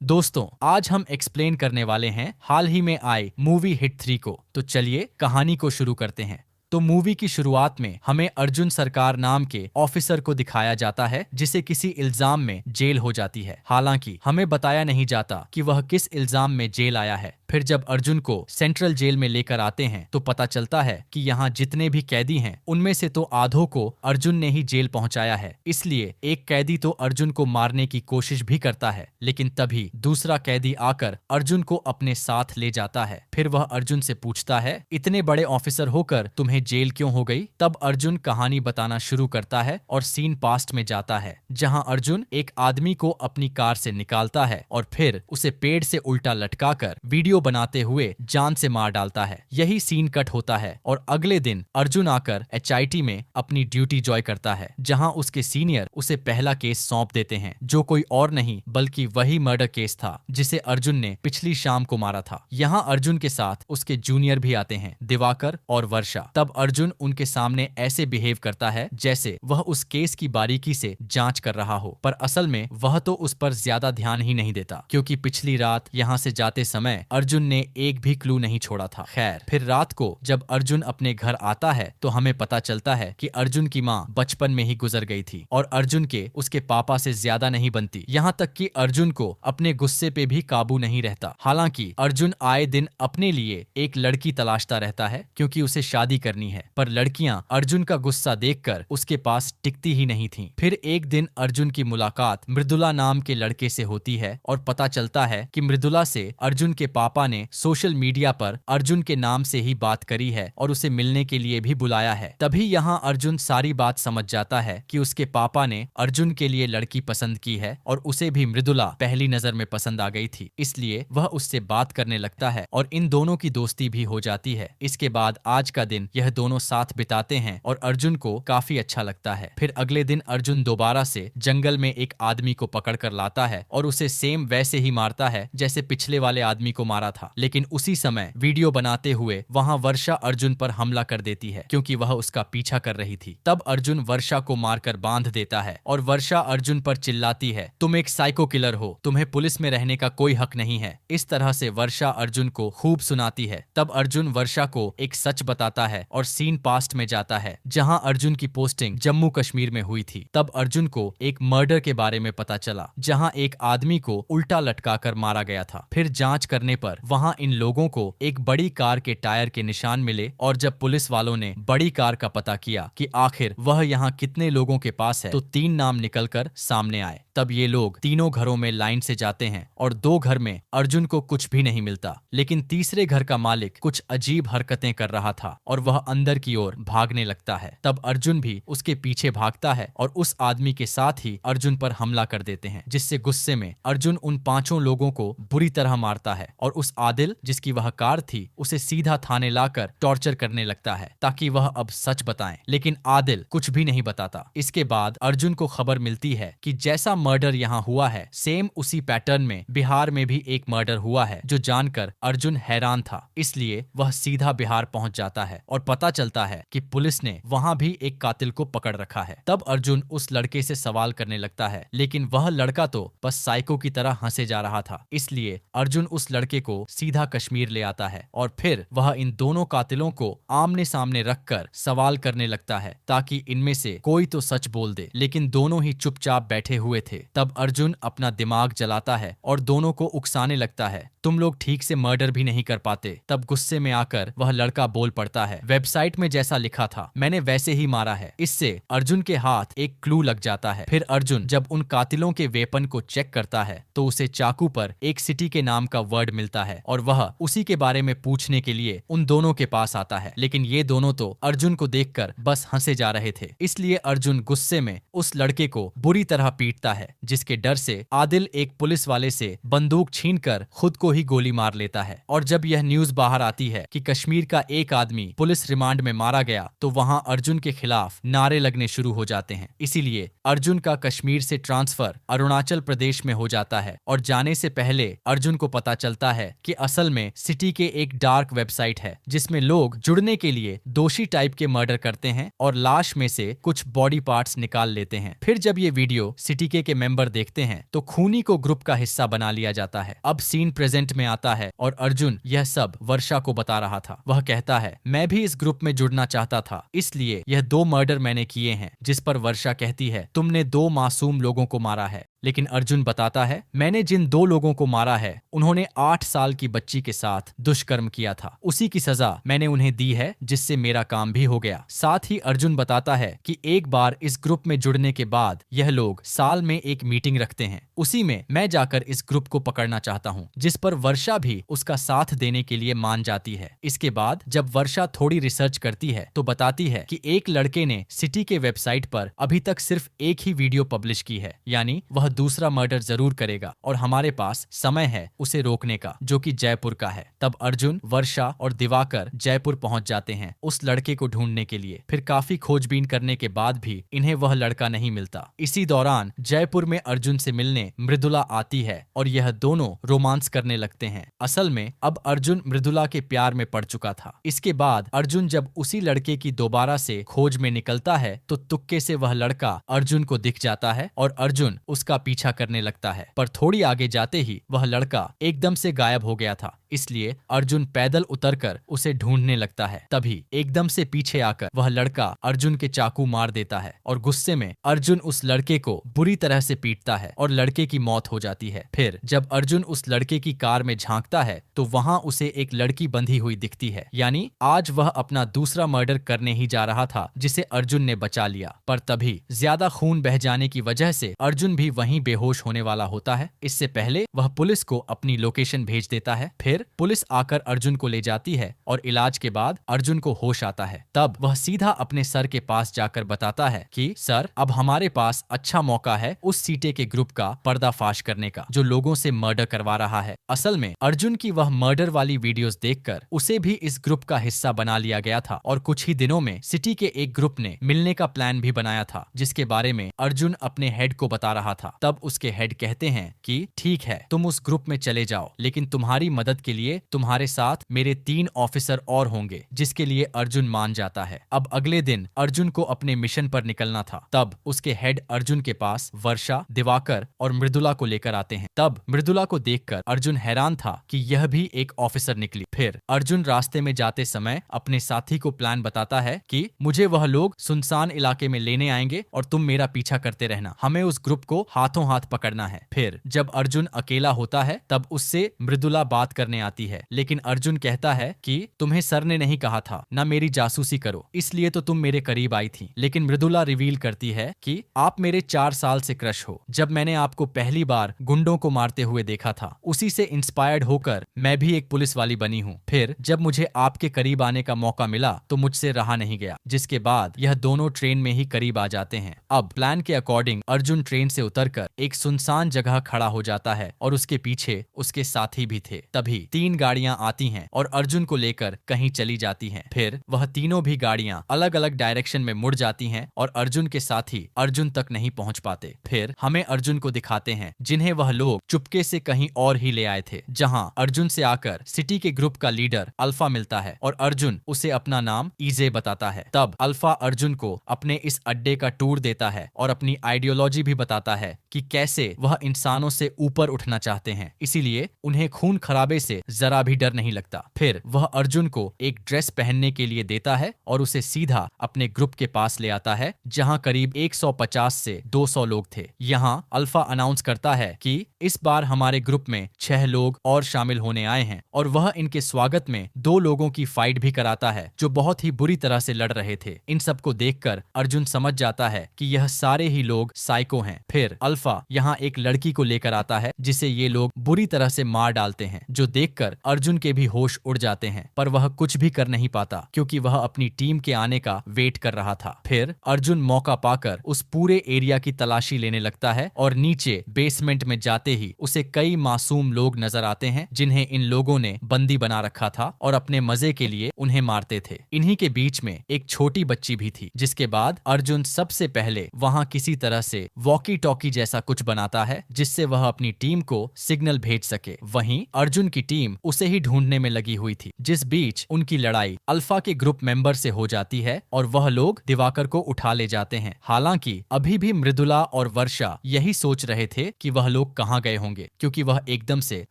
दोस्तों, आज हम एक्सप्लेन करने वाले हैं हाल ही में आई मूवी हिट 3 को। तो चलिए कहानी को शुरू करते हैं। तो मूवी की शुरुआत में हमें अर्जुन सरकार नाम के ऑफिसर को दिखाया जाता है जिसे किसी इल्जाम में जेल हो जाती है। हालांकि हमें बताया नहीं जाता कि वह किस इल्जाम में जेल आया है। फिर जब अर्जुन को सेंट्रल जेल में लेकर आते हैं तो पता चलता है कि यहाँ जितने भी कैदी हैं उनमें से तो आधों को अर्जुन ने ही जेल पहुंचाया है। इसलिए एक कैदी तो अर्जुन को मारने की कोशिश भी करता है, लेकिन तभी दूसरा कैदी आकर अर्जुन को अपने साथ ले जाता है। फिर वह अर्जुन से पूछता है, इतने बड़े ऑफिसर होकर तुम्हें जेल क्यों हो गई? तब अर्जुन कहानी बताना शुरू करता है और सीन पास्ट में जाता है, जहाँ अर्जुन एक आदमी को अपनी कार से निकालता है और फिर उसे पेड़ से उल्टा लटकाकर वीडियो बनाते हुए जान से मार डालता है। यही सीन कट होता है और अगले दिन अर्जुन आकर HIT में अपनी ड्यूटी जॉय करता है, जहां उसके सीनियर उसे पहला केस सौंप देते हैं, जो कोई और नहीं बल्कि वही मर्डर केस था जिसे अर्जुन ने पिछली शाम को मारा था। यहाँ अर्जुन के साथ उसके जूनियर भी आते हैं, दिवाकर और वर्षा। तब अर्जुन उनके सामने ऐसे बिहेव करता है जैसे वह उस केस की बारीकी से जांच कर रहा हो, पर असल में वह तो उस पर ज्यादा ध्यान ही नहीं देता, क्योंकि पिछली रात यहाँ से जाते समय अर्जुन ने एक भी क्लू नहीं छोड़ा था। खैर, फिर रात को जब अर्जुन अपने घर आता है तो हमें पता चलता है कि अर्जुन की माँ बचपन में ही गुजर गई थी और अर्जुन के उसके पापा से ज्यादा नहीं बनती। यहाँ तक कि अर्जुन को अपने गुस्से पे भी काबू नहीं रहता। हालांकि अर्जुन आए दिन अपने लिए एक लड़की तलाशता रहता है, क्योंकि उसे शादी करनी है, पर लड़कियां अर्जुन का गुस्सा देखकर उसके पास टिकती ही नहीं थीं। फिर एक दिन अर्जुन की मुलाकात मृदुला नाम के लड़के से होती है और पता चलता है कि मृदुला से अर्जुन के पापा ने सोशल मीडिया पर अर्जुन के नाम से ही बात करी है और उसे मिलने के लिए भी बुलाया है। तभी यहाँ अर्जुन सारी बात समझ जाता है कि उसके पापा ने अर्जुन के लिए लड़की पसंद की है और उसे भी मृदुला पहली नजर में पसंद आ गई थी, इसलिए वह उससे बात करने लगता है और इन दोनों की दोस्ती भी हो जाती है। इसके बाद आज का दिन यह दोनों साथ बिताते हैं और अर्जुन को काफी अच्छा लगता है। फिर अगले दिन अर्जुन दोबारा से जंगल में एक आदमी को पकड़ कर लाता है और उसे सेम वैसे ही मारता है जैसे पिछले वाले आदमी को मारा था। लेकिन उसी समय वीडियो बनाते हुए वहां वर्षा अर्जुन पर हमला कर देती है, क्योंकि वह उसका पीछा कर रही थी। तब अर्जुन वर्षा को मारकर बांध देता है और वर्षा अर्जुन पर चिल्लाती है, तुम एक साइको किलर हो, तुम्हें पुलिस में रहने का कोई हक नहीं है। इस तरह से वर्षा अर्जुन को खूब सुनाती है। तब अर्जुन वर्षा को एक सच बताता है और सीन पास्ट में जाता है, जहां अर्जुन की पोस्टिंग जम्मू कश्मीर में हुई थी। तब अर्जुन को एक मर्डर के बारे में पता चला, जहां एक आदमी को उल्टा लटकाकर मारा गया था। फिर जांच करने पर वहां इन लोगों को एक बड़ी कार के टायर के निशान मिले और जब पुलिस वालों ने बड़ी कार का पता किया कि आखिर वह यहाँ कितने लोगों के पास है, तो 3 नाम निकलकर सामने आए। तब ये लोग तीनों घरों में लाइन से जाते हैं और 2 घर में अर्जुन को कुछ भी नहीं मिलता, लेकिन तीसरे घर का मालिक कुछ अजीब हरकतें कर रहा था और वह अंदर की ओर भागने लगता है। तब अर्जुन भी उसके पीछे भागता है और उस आदमी के साथ ही अर्जुन पर हमला कर देते हैं, जिससे गुस्से में अर्जुन उन 5 लोगों को बुरी तरह मारता है और उस आदिल, जिसकी वह कार थी, उसे सीधा थाने लाकर टॉर्चर करने लगता है ताकि वह अब सच बताएं। लेकिन आदिल कुछ भी नहीं बताता। इसके बाद अर्जुन को खबर मिलती है कि जैसा मर्डर यहाँ हुआ है, सेम उसी पैटर्न में बिहार में भी एक मर्डर हुआ है, जो जानकर अर्जुन हैरान था। इसलिए वह सीधा बिहार पहुंच जाता है और पता चलता है कि पुलिस ने वहां भी एक कातिल को पकड़ रखा है। तब अर्जुन उस लड़के से सवाल करने लगता है, लेकिन वह लड़का तो बस साइको की तरह हंसे जा रहा था। इसलिए अर्जुन उस लड़के को सीधा कश्मीर ले आता है और फिर वह इन दोनों कातिलों को आमने सामने रखकर सवाल करने लगता है ताकि इनमें से कोई तो सच बोल दे, लेकिन दोनों ही चुपचाप बैठे हुए थे। तब अर्जुन अपना दिमाग जलाता है और दोनों को उकसाने लगता है, तुम लोग ठीक से मर्डर भी नहीं कर पाते। तब गुस्से में आकर वह लड़का बोल पड़ता है, वेबसाइट में जैसा लिखा था मैंने वैसे ही मारा है। इससे अर्जुन के हाथ एक क्लू लग जाता है। फिर अर्जुन जब उन कातिलों के वेपन को चेक करता है तो उसे चाकू पर एक सिटी के नाम का वर्ड मिलता है और वह उसी के बारे में पूछने के लिए उन दोनों के पास आता है, लेकिन ये दोनों तो अर्जुन को देखकर बस हंसे जा रहे थे। इसलिए अर्जुन गुस्से में उस लड़के को बुरी तरह पीटता है, जिसके डर से आदिल एक पुलिस वाले से बंदूक छीनकर खुद को ही ही गोली मार लेता है। और जब यह न्यूज बाहर आती है कि कश्मीर का एक आदमी पुलिस रिमांड में मारा गया, तो वहां अर्जुन के खिलाफ नारे लगने शुरू हो जाते हैं। इसीलिए अर्जुन का कश्मीर से ट्रांसफर अरुणाचल प्रदेश में हो जाता है। और जाने से पहले अर्जुन को पता चलता है कि असल में सिटी के एक डार्क वेबसाइट है जिसमें लोग जुड़ने के लिए दोषी टाइप के मर्डर करते हैं और लाश में से कुछ बॉडी पार्ट्स निकाल लेते हैं। फिर जब ये वीडियो सिटी के मेंबर देखते हैं तो खूनी को ग्रुप का हिस्सा बना लिया जाता है। अब सीन प्रेजेंट में आता है और अर्जुन यह सब वर्षा को बता रहा था। वह कहता है, मैं भी इस ग्रुप में जुड़ना चाहता था, इसलिए यह 2 मर्डर मैंने किए हैं। जिस पर वर्षा कहती है, तुमने 2 मासूम लोगों को मारा है। लेकिन अर्जुन बताता है, मैंने जिन 2 लोगों को मारा है उन्होंने 8 साल की बच्ची के साथ दुष्कर्म किया था। उसी की सजा मैंने उन्हें दी है, जिससे मेरा काम भी हो गया। साथ ही अर्जुन बताता है कि एक बार इस ग्रुप में जुड़ने के बाद यह लोग साल में एक मीटिंग रखते हैं, उसी में मैं जाकर इस ग्रुप को पकड़ना चाहता हूँ। जिस पर वर्षा भी उसका साथ देने के लिए मान जाती है। इसके बाद जब वर्षा थोड़ी रिसर्च करती है तो बताती है कि एक लड़के ने सिटी के वेबसाइट पर अभी तक सिर्फ एक ही वीडियो पब्लिश की है, यानी वह दूसरा मर्डर जरूर करेगा और हमारे पास समय है उसे रोकने का, जो कि जयपुर का है। तब अर्जुन, वर्षा और दिवाकर जयपुर पहुंच जाते हैं उस लड़के को ढूंढने के लिए। फिर काफी खोजबीन करने के बाद भी इन्हें वह लड़का नहीं मिलता। इसी दौरान जयपुर में अर्जुन से मिलने मृदुला आती है और यह दोनों रोमांस करने लगते हैं। असल में अब अर्जुन मृदुला के प्यार में पड़ चुका था। इसके बाद अर्जुन जब उसी लड़के की दोबारा से खोज में निकलता है तो तुक्के से वह लड़का अर्जुन को दिख जाता है और अर्जुन उसका पीछा करने लगता है। पर थोड़ी आगे जाते ही वह लड़का एकदम से गायब हो गया था, इसलिए अर्जुन पैदल उतरकर उसे ढूंढने लगता है। तभी एकदम से पीछे आकर वह लड़का अर्जुन के चाकू मार देता है और गुस्से में अर्जुन उस लड़के को बुरी तरह से पीटता है और लड़के की मौत हो जाती है। फिर जब अर्जुन उस लड़के की कार में झांकता है तो वहां उसे एक लड़की बंधी हुई दिखती है, यानी आज वह अपना दूसरा मर्डर करने ही जा रहा था जिसे अर्जुन ने बचा लिया। पर तभी ज्यादा खून बह जाने की वजह से अर्जुन भी वहीं बेहोश होने वाला होता है। इससे पहले वह पुलिस को अपनी लोकेशन भेज देता है। फिर पुलिस आकर अर्जुन को ले जाती है और इलाज के बाद अर्जुन को होश आता है। तब वह सीधा अपने सर के पास जाकर बताता है कि सर, अब हमारे पास अच्छा मौका है उस सीटे के ग्रुप का पर्दाफाश करने का जो लोगों से मर्डर करवा रहा है। असल में अर्जुन की वह मर्डर वाली वीडियोस देखकर उसे भी इस ग्रुप का हिस्सा बना लिया गया था और कुछ ही दिनों में सिटी के एक ग्रुप ने मिलने का प्लान भी बनाया था, जिसके बारे में अर्जुन अपने हेड को बता रहा था। तब उसके हेड कहते हैं कि ठीक है, तुम उस ग्रुप में चले जाओ, लेकिन तुम्हारी मदद के लिए तुम्हारे साथ मेरे 3 ऑफिसर और होंगे, जिसके लिए अर्जुन मान जाता है। अब अगले दिन अर्जुन को अपने मिशन पर निकलना था। तब उसके हेड अर्जुन के पास वर्षा, दिवाकर और मृदुला को लेकर आते हैं। तब मृदुला को देखकर अर्जुन हैरान था कि यह भी एक ऑफिसर निकली। फिर अर्जुन रास्ते में जाते समय अपने साथी को प्लान बताता है कि मुझे वह लोग सुनसान इलाके में लेने आएंगे और तुम मेरा पीछा करते रहना, हमें उस ग्रुप को हाथों हाथ पकड़ना है। फिर जब अर्जुन अकेला होता है तब उससे मृदुला बात करने आती है, लेकिन अर्जुन कहता है कि तुम्हें सर ने नहीं कहा था ना मेरी जासूसी करो, इसलिए तो तुम मेरे करीब आई थी। लेकिन मृदुला रिवील करती है कि आप मेरे 4 साल से क्रश हो। जब मैंने आपको पहली बार गुंडों को मारते हुए देखा था, उसी से इंस्पायर्ड होकर मैं भी एक पुलिस वाली बनी हूँ। फिर जब मुझे आपके करीब आने का मौका मिला तो मुझसे रहा नहीं गया, जिसके बाद यह दोनों ट्रेन में ही करीब आ जाते हैं। अब प्लान के अकॉर्डिंग अर्जुन ट्रेन से उतरकर एक सुनसान जगह खड़ा हो जाता है और उसके पीछे उसके साथी भी थे। तभी 3 गाड़ियां आती हैं और अर्जुन को लेकर कहीं चली जाती हैं। फिर वह तीनों भी गाड़ियां अलग अलग डायरेक्शन में मुड़ जाती हैं और अर्जुन के साथी अर्जुन तक नहीं पहुंच पाते। फिर हमें अर्जुन को दिखाते हैं जिन्हें वह लोग चुपके से कहीं और ही ले आए थे, जहां अर्जुन से आकर सिटी के ग्रुप का लीडर अल्फा मिलता है और अर्जुन उसे अपना नाम ईजे बताता है। तब अल्फा अर्जुन को अपने इस अड्डे का टूर देता है और अपनी आइडियोलॉजी भी बताता है कि कैसे वह इंसानों से ऊपर उठना चाहते हैं, इसीलिए उन्हें खून खराबे से जरा भी डर नहीं लगता। फिर वह अर्जुन को एक ड्रेस पहनने के लिए देता है और उसे सीधा अपने ग्रुप के पास ले आता है, जहां करीब 150 से 200 लोग थे। यहाँ अल्फा अनाउंस करता है कि इस बार हमारे ग्रुप में 6 लोग और शामिल होने आए हैं और वह इनके स्वागत में 2 लोगों की फाइट भी कराता है जो बहुत ही बुरी तरह से लड़ रहे थे। इन सबको देखकर अर्जुन समझ जाता है कि यह सारे ही लोग साइको हैं। फिर अल्फा यहाँ एक लड़की को लेकर आता है जिसे ये लोग बुरी तरह से मार डालते हैं, जो देखकर अर्जुन के भी होश उड़ जाते हैं, पर वह कुछ भी कर नहीं पाता क्योंकि वह अपनी टीम के आने का वेट कर रहा था। फिर अर्जुन मौका पाकर उस पूरे एरिया की तलाशी लेने लगता है और नीचे बेसमेंट में जाते ही उसे कई मासूम लोग नजर आते हैं जिन्हें इन लोगों ने बंदी बना रखा था और अपने मजे के लिए उन्हें मारते थे। इन्हीं के बीच में एक छोटी बच्ची भी थी, जिसके बाद अर्जुन सबसे पहले वहां किसी तरह से वॉकी टॉकी जैसा कुछ बनाता है जिससे वह अपनी टीम को सिग्नल भेज सके। वहीं अर्जुन की टीम उसे ही ढूंढने में लगी हुई थी, जिस बीच उनकी लड़ाई अल्फा के ग्रुप मेंबर से हो जाती है और वह लोग दिवाकर को उठा ले जाते हैं। हालांकि अभी भी मृदुला और वर्षा यही सोच रहे थे कि वह लोग कहां गए होंगे, क्योंकि वह एकदम से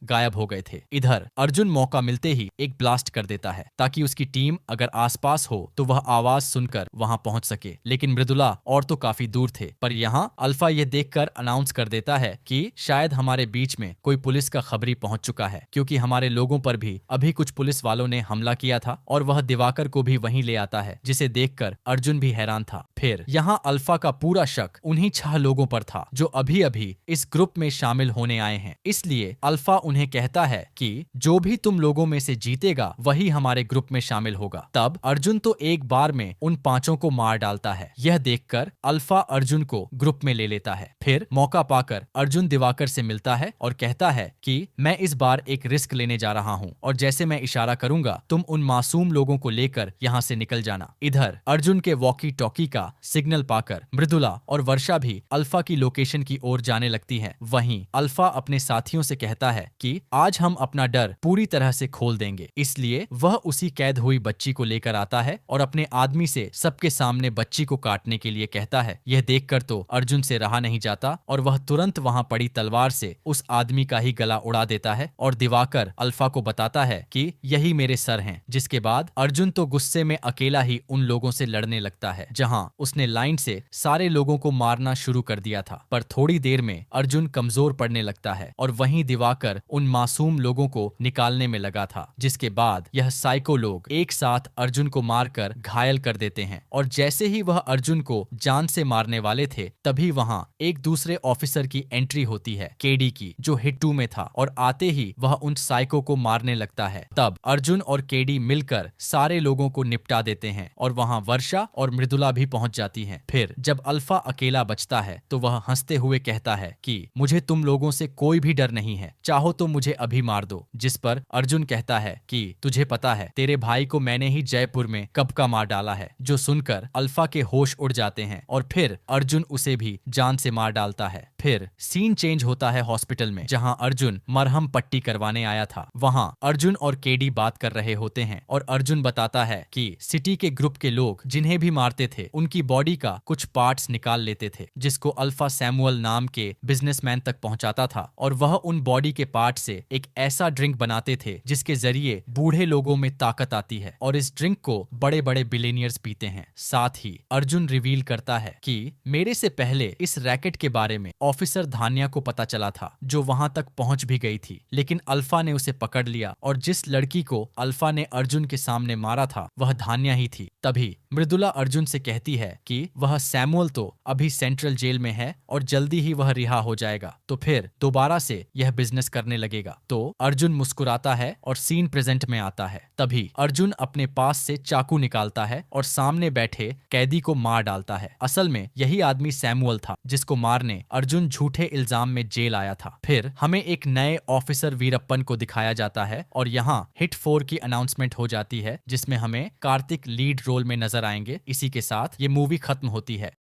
गायब हो गए थे। इधर अर्जुन मौका मिलते ही एक ब्लास्ट कर देता है ताकि उसकी टीम अगर आसपास हो तो वह आवाज सुनकर वहां पहुंच सके, लेकिन मृदुला और तो काफी दूर थे। पर यहाँ अल्फा यह देखकर अनाउंस कर देता है कि शायद हमारे बीच में कोई पुलिस का खबरी पहुंच चुका है, क्योंकि हमारे लोगों पर भी अभी कुछ पुलिस वालों ने हमला किया था और वह दिवाकर को भी वहीं ले आता है, जिसे देखकर अर्जुन भी हैरान था। फिर यहाँ अल्फा का पूरा शक उन्हीं 6 लोगों पर था जो अभी अभी इस ग्रुप में शामिल होने आए हैं। इसलिए अल्फा उन्हें कहता है कि जो भी तुम लोगों में से जीतेगा वही हमारे ग्रुप में शामिल होगा। तब अर्जुन तो एक बार में उन 5 को मार डालता है। यह देखकर अल्फा अर्जुन को ग्रुप में ले लेता है। फिर मौका पाकर अर्जुन दिवाकर से मिलता है और कहता है कि मैं इस बार एक रिस्क लेने जा रहा हूँ और जैसे मैं इशारा करूंगा तुम उन मासूम लोगों को लेकर यहाँ से निकल जाना। इधर अर्जुन के वॉकी टॉकी का सिग्नल पाकर मृदुला और वर्षा भी अल्फा की लोकेशन की ओर जाने लगती है। वहीं अल्फा अपने साथियों से कहता है कि आज हम अपना डर पूरी तरह से खोल देंगे, इसलिए वह उसी कैद हुई बच्ची को लेकर आता है और अपने आदमी से सबके सामने बच्ची को काटने के लिए कहता है। यह देखकर तो अर्जुन से रहा नहीं जाता और वह तुरंत वहां पड़ी तलवार से उस आदमी का ही गला उड़ा देता है और दिवाकर अल्फा को बताता है कि यही मेरे सर हैं। जिसके बाद अर्जुन तो गुस्से में अकेला ही उन लोगों से लड़ने लगता है जहां उसने लाइन से सारे लोगों को मारना शुरू कर दिया था। पर थोड़ी देर में अर्जुन कमजोर पड़ने लगता है और वहीं दिवाकर उन मासूम लोगों को निकालने में लगा था, जिसके बाद यह साइको लोग एक साथ अर्जुन को मारकर घायल कर देते हैं। और जैसे ही वह अर्जुन को जान से मारने वाले थे तभी वहां एक दूसरे ऑफिसर की एंट्री होती है, केडी की, जो हिट 2 में था, और आते ही वह उन साइको को मारने लगता है। तब अर्जुन और केडी मिलकर सारे लोगों को निपटा देते हैं और वहां वर्षा और मृदुला भी पहुंच जाती हैं। फिर जब अल्फा अकेला बचता है तो वह हंसते हुए कहता है कि मुझे तुम लोगों से कोई भी डर नहीं है, चाहो तो मुझे अभी मार दो। जिस पर अर्जुन कहता है कि तुझे पता है तेरे भाई को मैंने ही जयपुर में कब का मार डाला है, जो सुनकर अल्फा के होश उड़ जाते हैं और फिर अर्जुन उसे भी जान से मार डालता है। फिर सीन चेंज होता है हॉस्पिटल में, जहां अर्जुन मरहम पट्टी करवाने आया था। वहां अर्जुन और केडी बात कर रहे होते हैं और अर्जुन बताता है कि सिटी के ग्रुप के लोग जिन्हें भी मारते थे उनकी बॉडी का कुछ पार्ट्स निकाल लेते थे, जिसको अल्फा सैमुअल नाम के बिजनेसमैन तक पहुंचाता था और वह उन बॉडी के पार्ट से एक ऐसा ड्रिंक बनाते थे जिसके जरिए बूढ़े लोगों में ताकत आती है और इस ड्रिंक को बड़े बड़े बिलियनियर्स पीते हैं। साथ ही अर्जुन रिवील करता है कि मेरे से पहले इस रैकेट के बारे में ऑफिसर धान्या को पता चला था, जो वहां तक पहुंच भी गई थी, लेकिन अल्फा ने उसे पकड़ लिया और जिस लड़की को अल्फा ने अर्जुन के सामने मारा था वह धान्या ही थी। तभी मृदुला अर्जुन से कहती है कि वह सैमुअल तो अभी सेंट्रल जेल में है और जल्दी ही वह रिहा हो जाएगा, तो फिर दोबारा से यह बिजनेस करने लगेगा। तो अर्जुन मुस्कुराता है और सीन प्रेजेंट में आता है। तभी अर्जुन अपने पास से चाकू निकालता है और सामने बैठे कैदी को मार डालता है। असल में यही आदमी सैमुअल था जिसको मारने अर्जुन झूठे इल्जाम में जेल आया था। फिर हमें एक नए ऑफिसर वीरप्पन को दिखाया जाता है और यहाँ हिट 4 की अनाउंसमेंट हो जाती है, जिसमें हमें कार्तिक लीड रोल में नजर आएंगे। इसी के साथ ये मूवी खत्म होती है।